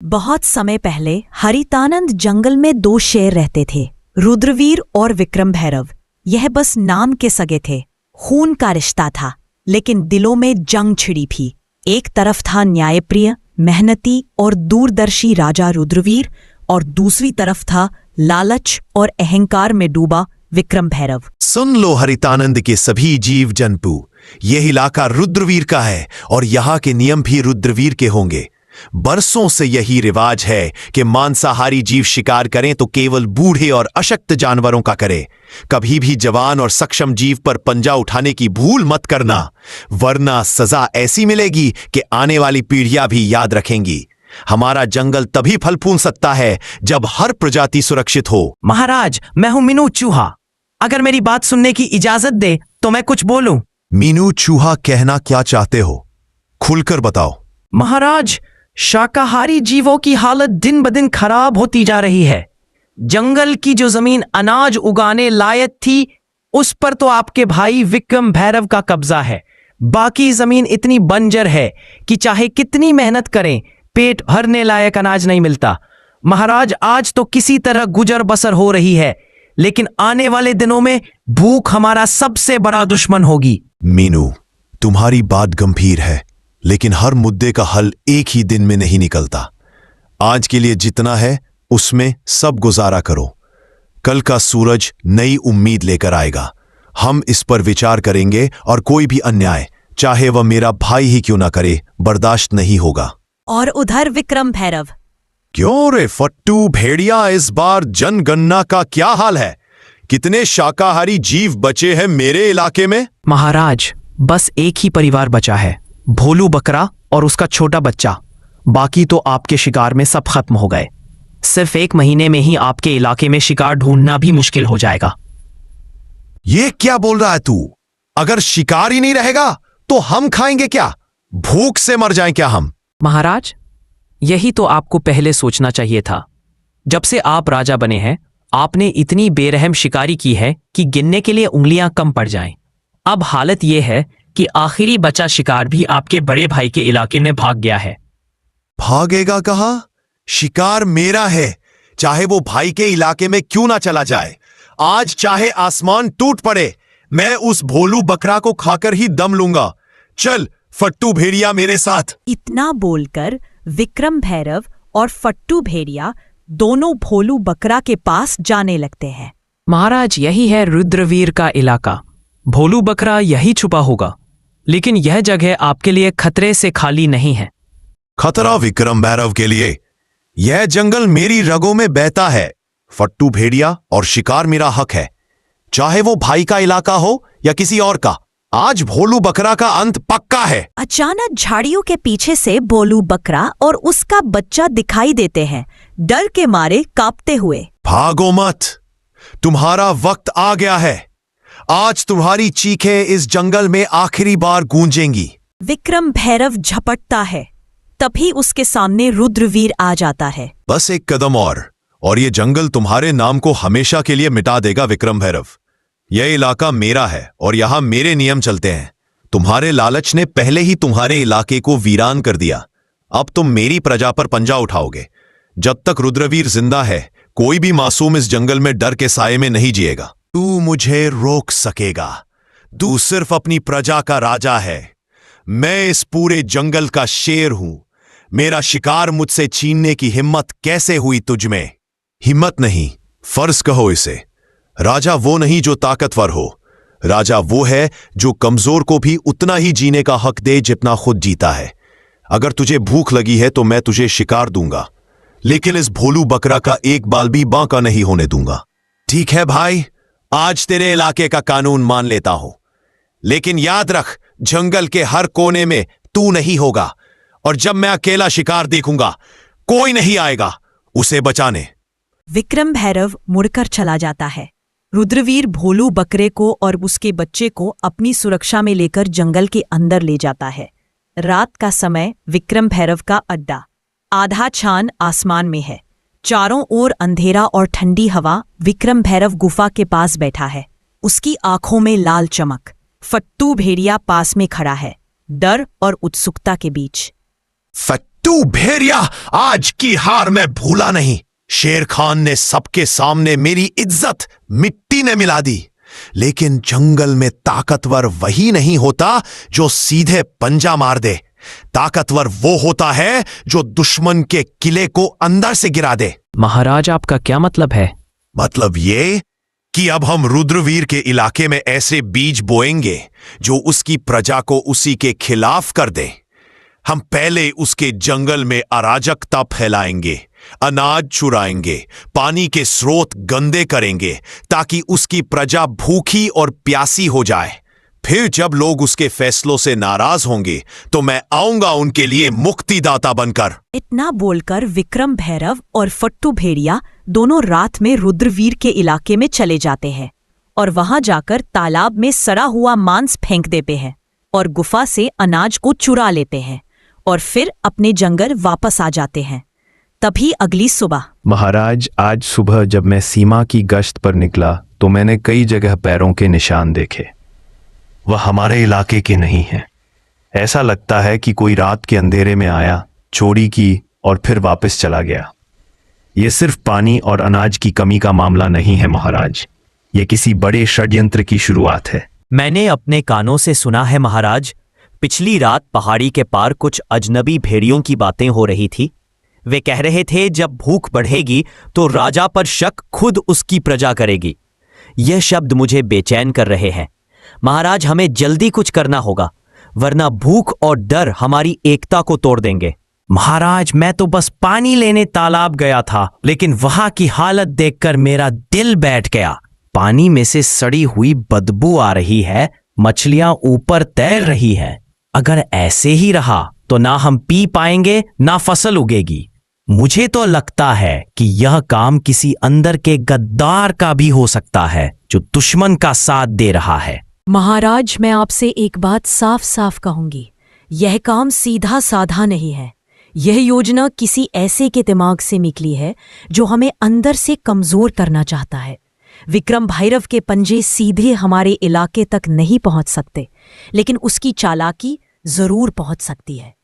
बहुत समय पहले हरितानंद जंगल में दो शेर रहते थे, रुद्रवीर और विक्रम भैरव। यह बस नाम के सगे थे, खून का रिश्ता था, लेकिन दिलों में जंग छिड़ी थी। एक तरफ था न्यायप्रिय, मेहनती और दूरदर्शी राजा रुद्रवीर, और दूसरी तरफ था लालच और अहंकार में डूबा विक्रम भैरव। सुन लो हरितानंद के सभी जीव जंतु, यह इलाका रुद्रवीर का है और यहाँ के नियम भी रुद्रवीर के होंगे। बरसों से यही रिवाज है कि मांसाहारी जीव शिकार करें तो केवल बूढ़े और अशक्त जानवरों का करें। कभी भी जवान और सक्षम जीव पर पंजा उठाने की भूल मत करना, वरना सजा ऐसी मिलेगी कि आने वाली पीढ़ियां भी याद रखेंगी। हमारा जंगल तभी फल फूल सकता है जब हर प्रजाति सुरक्षित हो। महाराज, मैं हूं मीनू चूहा। अगर मेरी बात सुनने की इजाजत दे तो मैं कुछ बोलूं। मीनू चूहा कहना क्या चाहते हो, खुलकर बताओ। महाराज, शाकाहारी जीवों की हालत दिन ब दिन खराब होती जा रही है। जंगल की जो जमीन अनाज उगाने लायक थी, उस पर तो आपके भाई विक्रम भैरव का कब्जा है। बाकी जमीन इतनी बंजर है कि चाहे कितनी मेहनत करें, पेट भरने लायक अनाज नहीं मिलता। महाराज, आज तो किसी तरह गुजर बसर हो रही है, लेकिन आने वाले दिनों में भूख हमारा सबसे बड़ा दुश्मन होगी। मीनू, तुम्हारी बात गंभीर है, लेकिन हर मुद्दे का हल एक ही दिन में नहीं निकलता। आज के लिए जितना है उसमें सब गुजारा करो, कल का सूरज नई उम्मीद लेकर आएगा। हम इस पर विचार करेंगे और कोई भी अन्याय, चाहे वह मेरा भाई ही क्यों ना करे, बर्दाश्त नहीं होगा। और उधर विक्रम भैरव। क्यों रे फट्टू भेड़िया, इस बार जनगणना का क्या हाल है? कितने शाकाहारी जीव बचे हैं मेरे इलाके में? महाराज, बस एक ही परिवार बचा है, भोलू बकरा और उसका छोटा बच्चा। बाकी तो आपके शिकार में सब खत्म हो गए। सिर्फ 1 महीने में ही आपके इलाके में शिकार ढूंढना भी मुश्किल हो जाएगा। ये क्या बोल रहा है तू? अगर शिकार ही नहीं रहेगा तो हम खाएंगे क्या? भूख से मर जाएं क्या हम? महाराज, यही तो आपको पहले सोचना चाहिए था। जब से आप राजा बने हैं, आपने इतनी बेरहम शिकारी की है कि गिनने के लिए उंगलियां कम पड़ जाएं। अब हालत यह है कि आखिरी बचा शिकार भी आपके बड़े भाई के इलाके में भाग गया है। भागेगा कहाँ? शिकार मेरा है, चाहे वो भाई के इलाके में क्यों ना चला जाए। आज चाहे आसमान टूट पड़े, मैं उस भोलू बकरा को खाकर ही दम लूंगा। चल फट्टू भेड़िया मेरे साथ। इतना बोलकर विक्रम भैरव और फट्टू भेड़िया दोनों भोलू बकरा के पास जाने लगते हैं। महाराज, यही है रुद्रवीर का इलाका। भोलू बकरा यही छुपा होगा, लेकिन यह जगह आपके लिए खतरे से खाली नहीं है। खतरा विक्रम भैरव के लिए? यह जंगल मेरी रगों में बहता है। फट्टू भेड़िया और शिकार मेरा हक है, चाहे वो भाई का इलाका हो या किसी और का। आज भोलू बकरा का अंत पक्का है। अचानक झाड़ियों के पीछे से भोलू बकरा और उसका बच्चा दिखाई देते हैं, डर के मारे कांपते हुए। भागो मत, तुम्हारा वक्त आ गया है। आज तुम्हारी चीखें इस जंगल में आखिरी बार गूंजेंगी। विक्रम भैरव झपटता है, तभी उसके सामने रुद्रवीर आ जाता है। बस एक कदम और ये जंगल तुम्हारे नाम को हमेशा के लिए मिटा देगा विक्रम भैरव। यह इलाका मेरा है और यहां मेरे नियम चलते हैं। तुम्हारे लालच ने पहले ही तुम्हारे इलाके को वीरान कर दिया। अब तुम मेरी प्रजा पर पंजा उठाओगे। जब तक रुद्रवीर जिंदा है, कोई भी मासूम इस जंगल में डर के साये में नहीं जिएगा। तू मुझे रोक सकेगा? तू सिर्फ अपनी प्रजा का राजा है। मैं इस पूरे जंगल का शेर हूं। मेरा शिकार मुझसे छीनने की हिम्मत कैसे हुई तुझमें? हिम्मत नहीं, फर्ज कहो इसे। राजा वो नहीं जो ताकतवर हो, राजा वो है जो कमजोर को भी उतना ही जीने का हक दे जितना खुद जीता है। अगर तुझे भूख लगी है तो मैं तुझे शिकार दूंगा, लेकिन इस भोलू बकरा का एक बाल भी बांका नहीं होने दूंगा। ठीक है भाई, आज तेरे इलाके का कानून मान लेता हूं, लेकिन याद रख, जंगल के हर कोने में तू नहीं होगा, और जब मैं अकेला शिकार देखूंगा, कोई नहीं आएगा उसे बचाने। विक्रम भैरव मुड़कर चला जाता है। रुद्रवीर भोलू बकरे को और उसके बच्चे को अपनी सुरक्षा में लेकर जंगल के अंदर ले जाता है। रात का समय विक्रम भैरव का अड्डा। आधा चांद आसमान में है, चारों ओर अंधेरा और ठंडी हवा। विक्रम भैरव गुफा के पास बैठा है, उसकी आंखों में लाल चमक। फट्टू भेड़िया पास में खड़ा है, डर और उत्सुकता के बीच। फट्टू फट्टू भेड़िया, आज की हार मैं भूला नहीं। शेर खान ने सबके सामने मेरी इज्जत मिट्टी ने मिला दी। लेकिन जंगल में ताकतवर वही नहीं होता जो सीधे पंजा मार दे। ताकतवर वो होता है जो दुश्मन के किले को अंदर से गिरा दे। महाराज, आपका क्या मतलब है? मतलब ये कि अब हम रुद्रवीर के इलाके में ऐसे बीज बोएंगे जो उसकी प्रजा को उसी के खिलाफ कर दे। हम पहले उसके जंगल में अराजकता फैलाएंगे, अनाज चुराएंगे, पानी के स्रोत गंदे करेंगे ताकि उसकी प्रजा भूखी और प्यासी हो जाए। फिर जब लोग उसके फैसलों से नाराज होंगे तो मैं आऊंगा उनके लिए मुक्तिदाता बनकर। इतना बोलकर विक्रम भैरव और फट्टू भेड़िया दोनों रात में रुद्रवीर के इलाके में चले जाते हैं और वहां जाकर तालाब में सड़ा हुआ मांस फेंक देते हैं और गुफा से अनाज को चुरा लेते हैं और फिर अपने जंगल वापस आ जाते हैं। तभी अगली सुबह। महाराज, आज सुबह जब मैं सीमा की गश्त पर निकला तो मैंने कई जगह पैरों के निशान देखे। वह हमारे इलाके के नहीं हैं। ऐसा लगता है कि कोई रात के अंधेरे में आया, चोरी की और फिर वापस चला गया। यह सिर्फ पानी और अनाज की कमी का मामला नहीं है महाराज, यह किसी बड़े षड्यंत्र की शुरुआत है। मैंने अपने कानों से सुना है महाराज, पिछली रात पहाड़ी के पार कुछ अजनबी भेड़ियों की बातें हो रही थी। वे कह रहे थे जब भूख बढ़ेगी तो राजा पर शक खुद उसकी प्रजा करेगी। यह शब्द मुझे बेचैन कर रहे हैं। महाराज, हमें जल्दी कुछ करना होगा, वरना भूख और डर हमारी एकता को तोड़ देंगे। महाराज, मैं तो बस पानी लेने तालाब गया था, लेकिन वहां की हालत देखकर मेरा दिल बैठ गया। पानी में से सड़ी हुई बदबू आ रही है, मछलियां ऊपर तैर रही हैं। अगर ऐसे ही रहा तो ना हम पी पाएंगे ना फसल उगेगी। मुझे तो लगता है कि यह काम किसी अंदर के गद्दार का भी हो सकता है जो दुश्मन का साथ दे रहा है। महाराज, मैं आपसे एक बात साफ साफ कहूंगी, यह काम सीधा साधा नहीं है। यह योजना किसी ऐसे के दिमाग से निकली है जो हमें अंदर से कमजोर करना चाहता है। विक्रम भैरव के पंजे सीधे हमारे इलाके तक नहीं पहुंच सकते, लेकिन उसकी चालाकी जरूर पहुंच सकती है।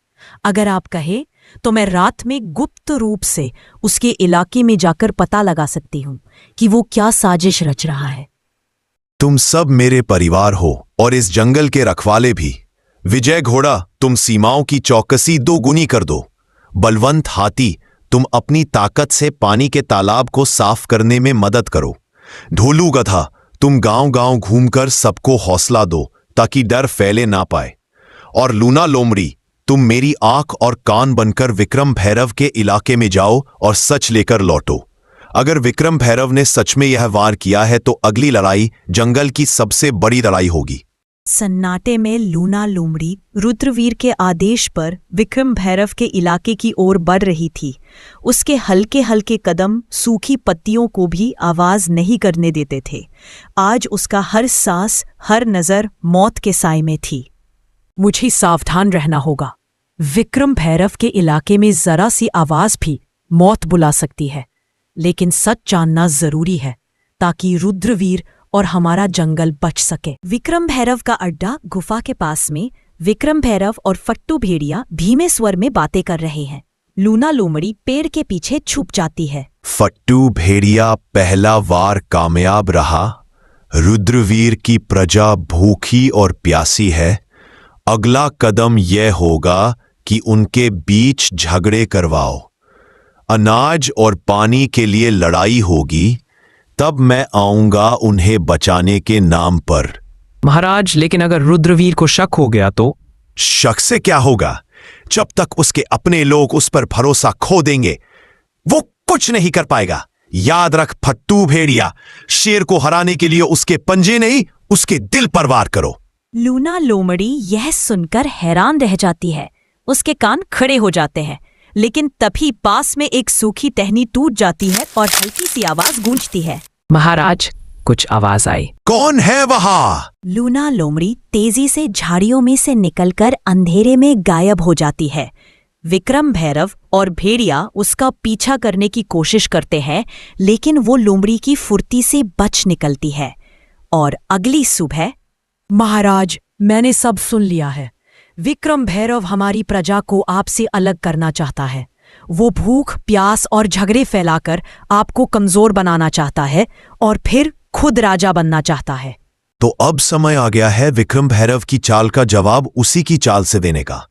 अगर आप कहे तो मैं रात में गुप्त रूप से उसके इलाके में जाकर पता लगा सकती हूं कि वो क्या साजिश रच रहा है। तुम सब मेरे परिवार हो और इस जंगल के रखवाले भी। विजय घोड़ा, तुम सीमाओं की चौकसी दोगुनी कर दो। बलवंत हाथी, तुम अपनी ताकत से पानी के तालाब को साफ करने में मदद करो। ढोलू गधा, तुम गांव-गांव घूमकर सबको हौसला दो ताकि डर फैले ना पाए। और लूना लोमड़ी, तुम मेरी आंख और कान बनकर विक्रम भैरव के इलाके में जाओ और सच लेकर लौटो। अगर विक्रम भैरव ने सच में यह वार किया है तो अगली लड़ाई जंगल की सबसे बड़ी लड़ाई होगी। सन्नाटे में लूना लोमड़ी रुद्रवीर के आदेश पर विक्रम भैरव के इलाके की ओर बढ़ रही थी। उसके हल्के हल्के कदम सूखी पत्तियों को भी आवाज नहीं करने देते थे। आज उसका हर सांस, हर नजर मौत के साए में थी। मुझे सावधान रहना होगा। विक्रम भैरव के इलाके में जरा सी आवाज भी मौत बुला सकती है, लेकिन सच जानना जरूरी है ताकि रुद्रवीर और हमारा जंगल बच सके। विक्रम भैरव का अड्डा गुफा के पास में विक्रम भैरव और फट्टू भेड़िया धीमे स्वर में बातें कर रहे हैं। लूना लोमड़ी पेड़ के पीछे छुप जाती है। फट्टू भेड़िया, पहला वार कामयाब रहा। रुद्रवीर की प्रजा भूखी और प्यासी है। अगला कदम यह होगा कि उनके बीच झगड़े करवाओ। अनाज और पानी के लिए लड़ाई होगी, तब मैं आऊंगा उन्हें बचाने के नाम पर। महाराज, लेकिन अगर रुद्रवीर को शक हो गया तो? शक से क्या होगा? जब तक उसके अपने लोग उस पर भरोसा खो देंगे वो कुछ नहीं कर पाएगा। याद रख फट्टू भेड़िया, शेर को हराने के लिए उसके पंजे नहीं, उसके दिल पर वार करो। लूना लोमड़ी यह सुनकर हैरान रह जाती है। उसके कान खड़े हो जाते हैं, लेकिन तभी पास में एक सूखी टहनी टूट जाती है और हल्की सी आवाज गूंजती है। महाराज, कुछ आवाज आई। कौन है वहां? लूना लोमड़ी तेजी से झाड़ियों में से निकलकर अंधेरे में गायब हो जाती है। विक्रम भैरव और भेड़िया उसका पीछा करने की कोशिश करते हैं, लेकिन वो लोमड़ी की फुर्ती से बच निकलती है। और अगली सुबह। महाराज, मैंने सब सुन लिया है। विक्रम भैरव हमारी प्रजा को आपसे अलग करना चाहता है। वो भूख, प्यास और झगड़े फैलाकर आपको कमजोर बनाना चाहता है और फिर खुद राजा बनना चाहता है। तो अब समय आ गया है विक्रम भैरव की चाल का जवाब उसी की चाल से देने का।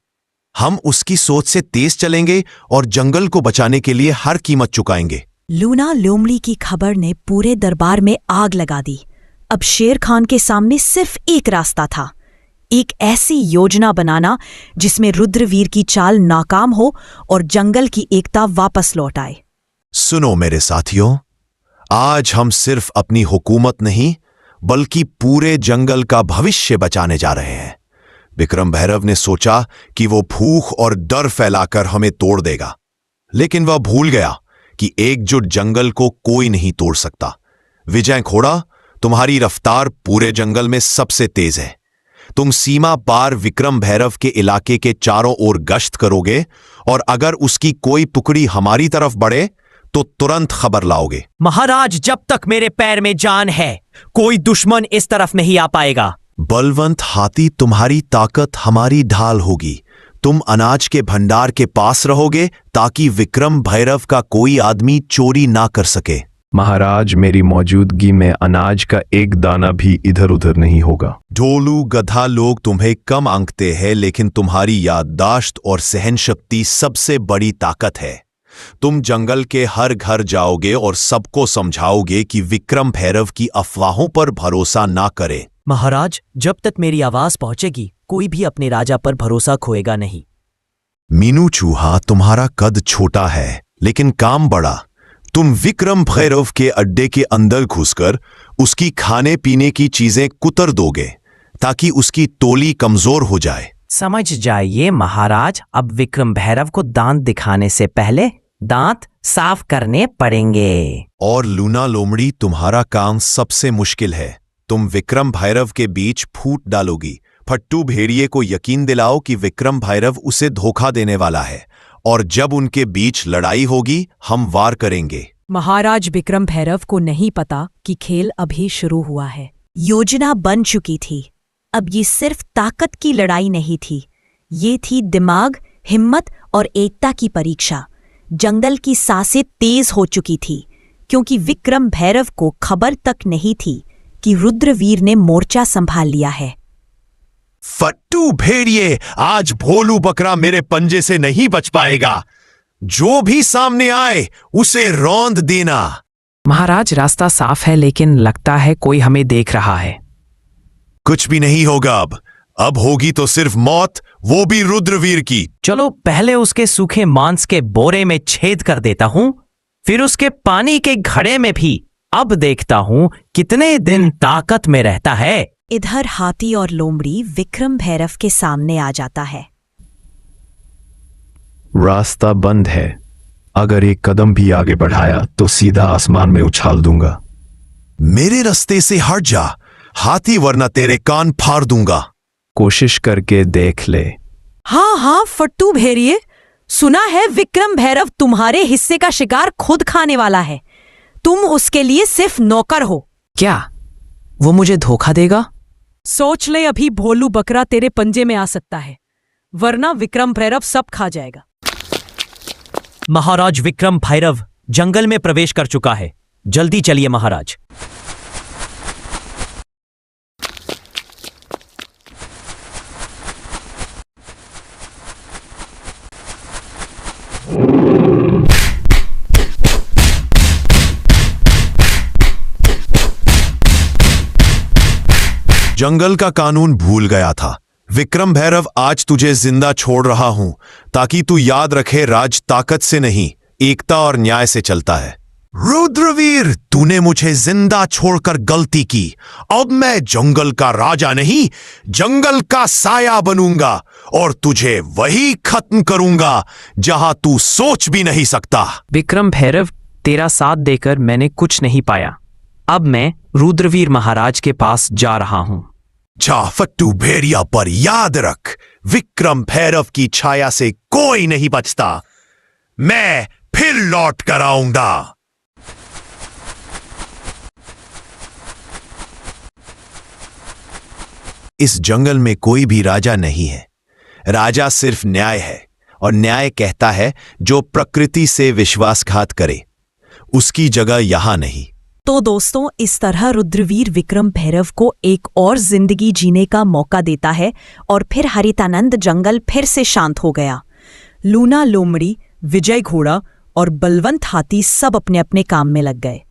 हम उसकी सोच से तेज चलेंगे और जंगल को बचाने के लिए हर कीमत चुकाएंगे। लूना लोमड़ी की खबर ने पूरे दरबार में आग लगा दी। अब शेर खान के सामने सिर्फ एक रास्ता था, एक ऐसी योजना बनाना जिसमें रुद्रवीर की चाल नाकाम हो और जंगल की एकता वापस लौट आए। सुनो मेरे साथियों, आज हम सिर्फ अपनी हुकूमत नहीं बल्कि पूरे जंगल का भविष्य बचाने जा रहे हैं। विक्रम भैरव ने सोचा कि वो भूख और डर फैलाकर हमें तोड़ देगा, लेकिन वह भूल गया कि एकजुट जंगल को कोई नहीं तोड़ सकता। विजय घोड़ा, तुम्हारी रफ्तार पूरे जंगल में सबसे तेज है। तुम सीमा पार विक्रम भैरव के इलाके के चारों ओर गश्त करोगे और अगर उसकी कोई टुकड़ी हमारी तरफ बढ़े तो तुरंत खबर लाओगे। महाराज, जब तक मेरे पैर में जान है कोई दुश्मन इस तरफ नहीं आ पाएगा। बलवंत हाथी, तुम्हारी ताकत हमारी ढाल होगी। तुम अनाज के भंडार के पास रहोगे ताकि विक्रम भैरव का कोई आदमी चोरी ना कर सके। महाराज, मेरी मौजूदगी में अनाज का एक दाना भी इधर उधर नहीं होगा। ढोलू गधा लोग तुम्हें कम आंकते हैं, लेकिन तुम्हारी याददाश्त और सहन शक्ति सबसे बड़ी ताकत है। तुम जंगल के हर घर जाओगे और सबको समझाओगे कि विक्रम भैरव की अफवाहों पर भरोसा ना करे। महाराज, जब तक मेरी आवाज पहुंचेगी कोई भी अपने राजा पर भरोसा खोएगा नहीं। मीनू चूहा, तुम्हारा कद छोटा है लेकिन काम बड़ा। तुम विक्रम भैरव के अड्डे के अंदर घुसकर उसकी खाने पीने की चीजें कुतर दोगे ताकि उसकी टोली कमजोर हो जाए। समझ जाइए महाराज, अब विक्रम भैरव को दांत दिखाने से पहले दांत साफ करने पड़ेंगे। और लूना लोमड़ी, तुम्हारा काम सबसे मुश्किल है। तुम विक्रम भैरव के बीच फूट डालोगी। फट्टू भेड़िए को यकीन दिलाओ कि विक्रम भैरव उसे धोखा देने वाला है और जब उनके बीच लड़ाई होगी हम वार करेंगे। महाराज, विक्रम भैरव को नहीं पता कि खेल अभी शुरू हुआ है। योजना बन चुकी थी। अब ये सिर्फ ताकत की लड़ाई नहीं थी, ये थी दिमाग, हिम्मत और एकता की परीक्षा। जंगल की सांसें तेज हो चुकी थी क्योंकि विक्रम भैरव को खबर तक नहीं थी कि रुद्रवीर ने मोर्चा संभाल लिया है। फट्टू भेड़िए, आज भोलू बकरा मेरे पंजे से नहीं बच पाएगा। जो भी सामने आए उसे रौंद देना। महाराज, रास्ता साफ है लेकिन लगता है कोई हमें देख रहा है। कुछ भी नहीं होगा। अब होगी तो सिर्फ मौत, वो भी रुद्रवीर की। चलो पहले उसके सूखे मांस के बोरे में छेद कर देता हूं, फिर उसके पानी के घड़े में भी। अब देखता हूं कितने दिन ताकत में रहता है। इधर हाथी और लोमड़ी विक्रम भैरव के सामने आ जाता है। रास्ता बंद है। अगर एक कदम भी आगे बढ़ाया तो सीधा आसमान में उछाल दूंगा। मेरे रास्ते से हट जा हाथी, वरना तेरे कान फाड़ दूंगा। कोशिश करके देख ले। हाँ हाँ फट्टू भेड़िए, सुना है विक्रम भैरव तुम्हारे हिस्से का शिकार खुद खाने वाला है। तुम उसके लिए सिर्फ नौकर हो। क्या वो मुझे धोखा देगा? सोच ले, अभी भोलू बकरा तेरे पंजे में आ सकता है, वरना विक्रम भैरव सब खा जाएगा। महाराज, विक्रम भैरव जंगल में प्रवेश कर चुका है। जल्दी चलिए महाराज। जंगल का कानून भूल गया था। विक्रम भैरव, आज तुझे जिंदा छोड़ रहा हूं ताकि तू याद रखे राज ताकत से नहीं, एकता और न्याय से चलता है। रुद्रवीर, तूने मुझे जिंदा छोड़कर गलती की। अब मैं जंगल का राजा नहीं, जंगल का साया बनूंगा और तुझे वही खत्म करूंगा जहां तू सोच भी नहीं सकता। विक्रम भैरव, तेरा साथ देकर मैंने कुछ नहीं पाया। अब मैं रुद्रवीर महाराज के पास जा रहा हूं। जा फट्टू भेड़िया, पर याद रख विक्रम भैरव की छाया से कोई नहीं बचता। मैं फिर लौट कर आऊंगा। इस जंगल में कोई भी राजा नहीं है, राजा सिर्फ न्याय है, और न्याय कहता है जो प्रकृति से विश्वासघात करे उसकी जगह यहां नहीं। तो दोस्तों, इस तरह रुद्रवीर विक्रम भैरव को एक और जिंदगी जीने का मौका देता है और फिर हरितानंद जंगल फिर से शांत हो गया। लूना लोमड़ी, विजय घोड़ा और बलवंत हाथी सब अपने अपने काम में लग गए।